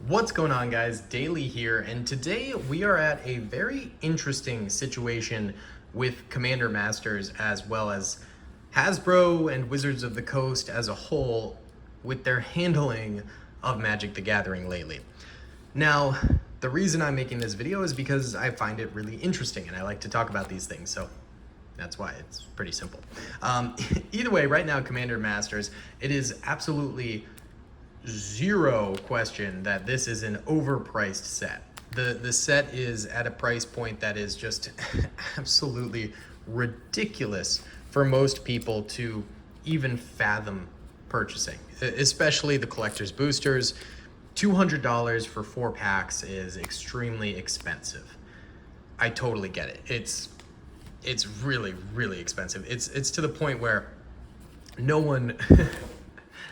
What's going on, guys? Daily here, and today we are at a very interesting situation with Commander Masters as well as Hasbro and Wizards of the Coast as a whole with their handling of Magic the Gathering lately. Now, the reason I'm making this video is because I find it really interesting and I like to talk about these things, so that's why. It's pretty simple. Either way, right now, Commander Masters, it is absolutely zero question that this is an overpriced set. The set is at a price point that is just absolutely ridiculous for most people to even fathom purchasing, especially the collector's boosters. $200 for 4 packs is extremely expensive. I totally get it. It's really, really expensive. It's to the point where no one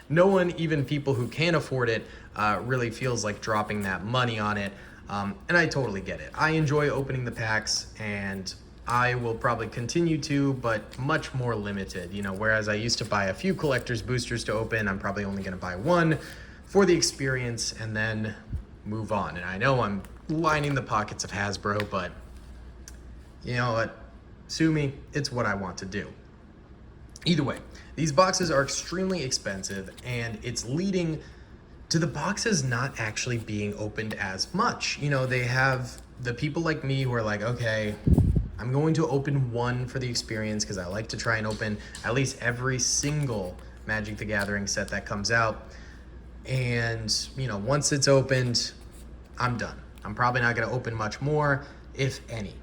no one, even people who can afford it, really feels like dropping that money on it. And I totally get it. I enjoy opening the packs, and I will probably continue to, but much more limited. You know, whereas I used to buy a few collector's boosters to open, I'm probably only going to buy one for the experience and then move on. And I know I'm lining the pockets of Hasbro, but you know what? Sue me, it's what I want to do. Either way, these boxes are extremely expensive, and it's leading to the boxes not actually being opened as much. You know, they have the people like me who are like, okay, I'm going to open one for the experience because I like to try and open at least every single Magic the Gathering set that comes out. And, you know, once it's opened, I'm done. I'm probably not going to open much more, if any.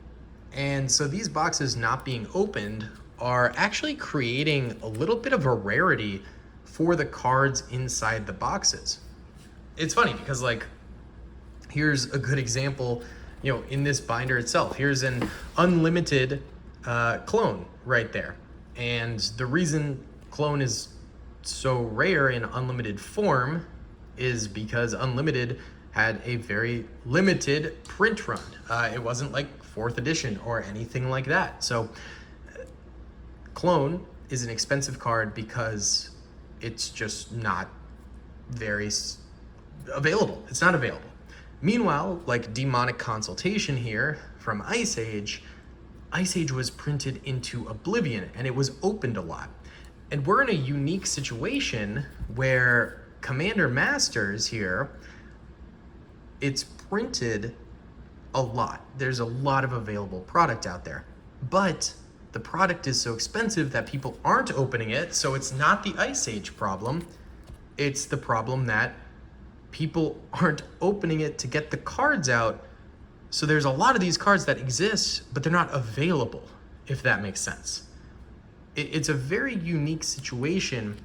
And so these boxes not being opened are actually creating a little bit of a rarity for the cards inside the boxes. It's funny because, like, here's a good example, you know, in this binder itself. Here's an unlimited clone right there. And the reason clone is so rare in unlimited form is because unlimited had a very limited print run. It wasn't like 4th edition or anything like that. So clone is an expensive card because it's just not very available. It's not available. Meanwhile, like Demonic Consultation here from Ice Age was printed into oblivion and it was opened a lot. And we're in a unique situation where Commander Masters here, it's printed a lot. There's a lot of available product out there, but the product is so expensive that people aren't opening it. So it's not the Ice Age problem. It's the problem that people aren't opening it to get the cards out. So there's a lot of these cards that exist, but they're not available, if that makes sense. It's a very unique situation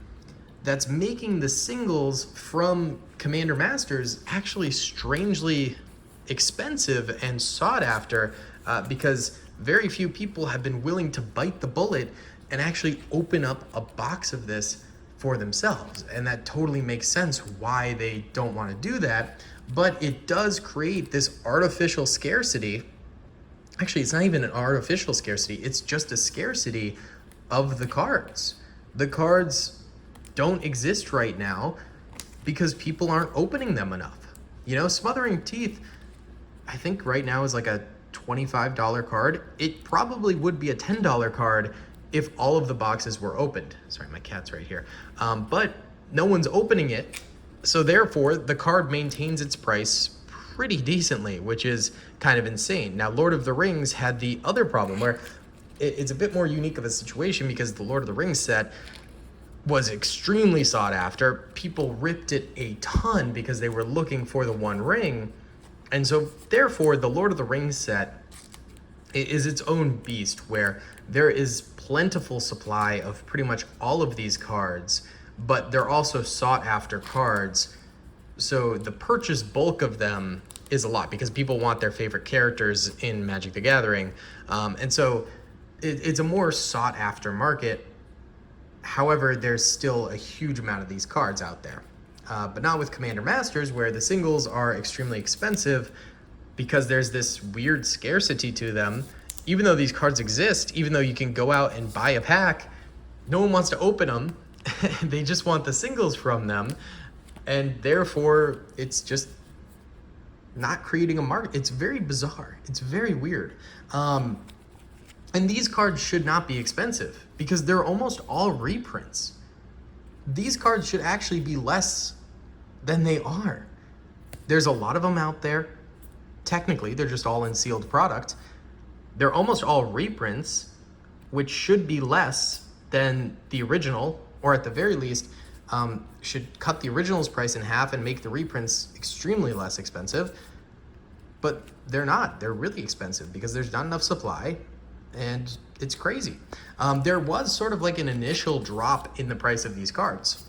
that's making the singles from Commander Masters actually strangely expensive and sought after, because very few people have been willing to bite the bullet and actually open up a box of this for themselves. And that totally makes sense why they don't want to do that, but it does create this artificial scarcity. Actually, it's not even an artificial scarcity, it's just a scarcity of the cards. The cards don't exist right now because people aren't opening them enough. You know, Smothering Teeth, I think right now is like a $25 card. It probably would be a $10 card if all of the boxes were opened. Sorry, my cat's right here. But no one's opening it. So therefore, the card maintains its price pretty decently, which is kind of insane. Now, Lord of the Rings had the other problem where it's a bit more unique of a situation because the Lord of the Rings set was extremely sought after. People ripped it a ton because they were looking for the One Ring. And so therefore, the Lord of the Rings set is its own beast where there is plentiful supply of pretty much all of these cards, but they're also sought after cards. So the purchase bulk of them is a lot because people want their favorite characters in Magic the Gathering. And so it's a more sought after market. However, there's still a huge amount of these cards out there. But not with Commander Masters, where the singles are extremely expensive because there's this weird scarcity to them. Even though these cards exist, even though you can go out and buy a pack, no one wants to open them. They just want the singles from them. And therefore, it's just not creating a market. It's very bizarre. It's very weird. Um, and these cards should not be expensive because they're almost all reprints. These cards should actually be less than they are. There's a lot of them out there. Technically, they're just all in sealed product. They're almost all reprints, which should be less than the original, or at the very least, should cut the original's price in half and make the reprints extremely less expensive. But they're not. They're really expensive because there's not enough supply, and it's crazy. There was sort of like an initial drop in the price of these cards,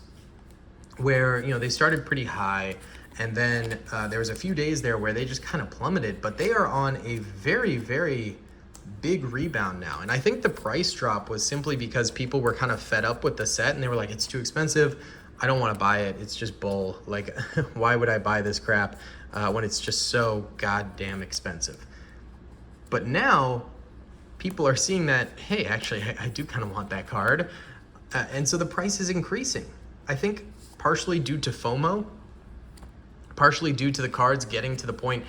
where they started pretty high, and then there was a few days there where they just kind of plummeted. But they are on a very, very big rebound now. And I think the price drop was simply because people were kind of fed up with the set and they were like, it's too expensive. I don't want to buy it. It's just bull. Like, why would I buy this crap when it's just so goddamn expensive? But now people are seeing that, hey, actually, I do kind of want that card. And so the price is increasing. I think partially due to FOMO, partially due to the cards getting to the point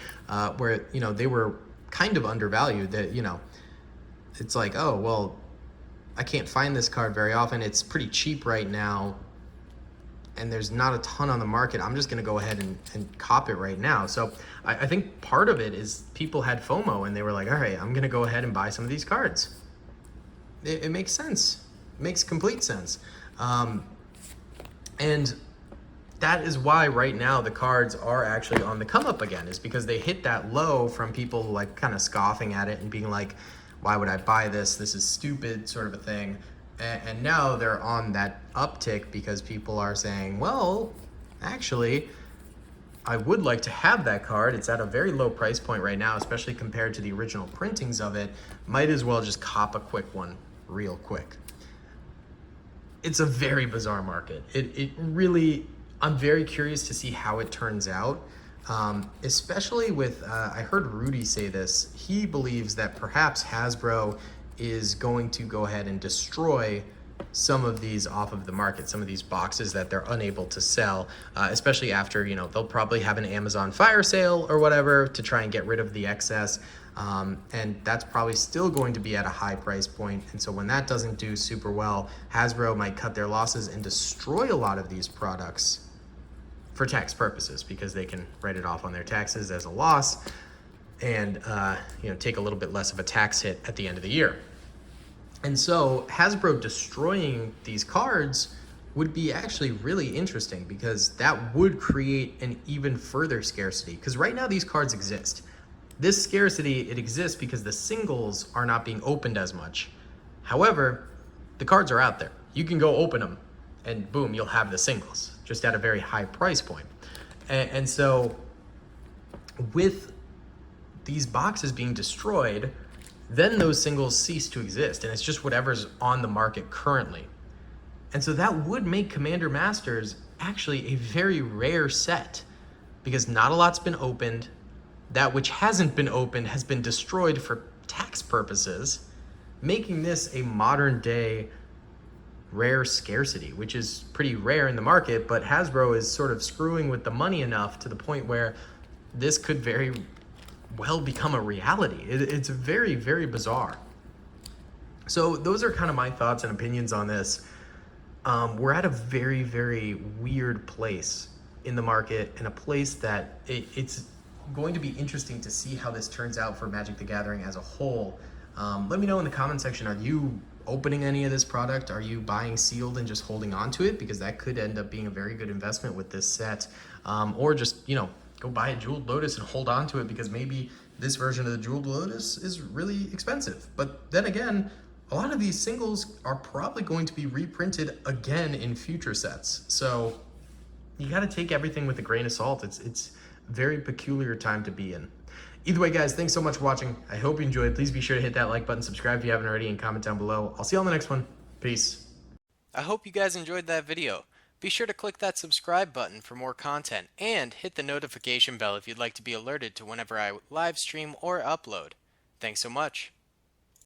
where, they were kind of undervalued, that, it's like, oh, well, I can't find this card very often. It's pretty cheap right now, and there's not a ton on the market. I'm just going to go ahead and cop it right now. So I think part of it is people had FOMO, and they were like, all right, I'm going to go ahead and buy some of these cards. It makes sense. It makes complete sense. And that is why right now the cards are actually on the come up again, is because they hit that low from people like kind of scoffing at it and being like, why would I buy this? This is stupid, sort of a thing. And now they're on that uptick because people are saying, well, actually, I would like to have that card. It's at a very low price point right now, especially compared to the original printings of it. Might as well just cop a quick one real quick. It's a very bizarre market. It really, I'm very curious to see how it turns out. Especially with, I heard Rudy say this. He believes that perhaps Hasbro is going to go ahead and destroy some of these off of the market, some of these boxes that they're unable to sell, especially after, they'll probably have an Amazon fire sale or whatever to try and get rid of the excess. And that's probably still going to be at a high price point. And so when that doesn't do super well, Hasbro might cut their losses and destroy a lot of these products for tax purposes, because they can write it off on their taxes as a loss and take a little bit less of a tax hit at the end of the year. And so Hasbro destroying these cards would be actually really interesting, because that would create an even further scarcity. Because right now these cards exist. This scarcity, it exists because the singles are not being opened as much. However, the cards are out there. You can go open them and boom, you'll have the singles, just at a very high price point. And so with these boxes being destroyed, then those singles cease to exist, and it's just whatever's on the market currently. And so that would make Commander Masters actually a very rare set, because not a lot's been opened. That which hasn't been opened has been destroyed for tax purposes, making this a modern day rare scarcity, which is pretty rare in the market. But Hasbro is sort of screwing with the money enough to the point where this could very well become a reality. It's very, very bizarre. So those are kind of my thoughts and opinions on this. We're at a very, very weird place in the market, and a place that it's going to be interesting to see how this turns out for Magic the Gathering as a whole. Let me know in the comment section, are you opening any of this product? Are you buying sealed and just holding on to it? Because that could end up being a very good investment with this set. Or just, go buy a Jeweled Lotus and hold on to it, because maybe this version of the Jeweled Lotus is really expensive. But then again, a lot of these singles are probably going to be reprinted again in future sets. So you got to take everything with a grain of salt. It's a very peculiar time to be in. Either way, guys, thanks so much for watching. I hope you enjoyed. Please be sure to hit that like button, subscribe if you haven't already, and comment down below. I'll see you on the next one. Peace. I hope you guys enjoyed that video. Be sure to click that subscribe button for more content, and hit the notification bell if you'd like to be alerted to whenever I live stream or upload. Thanks so much.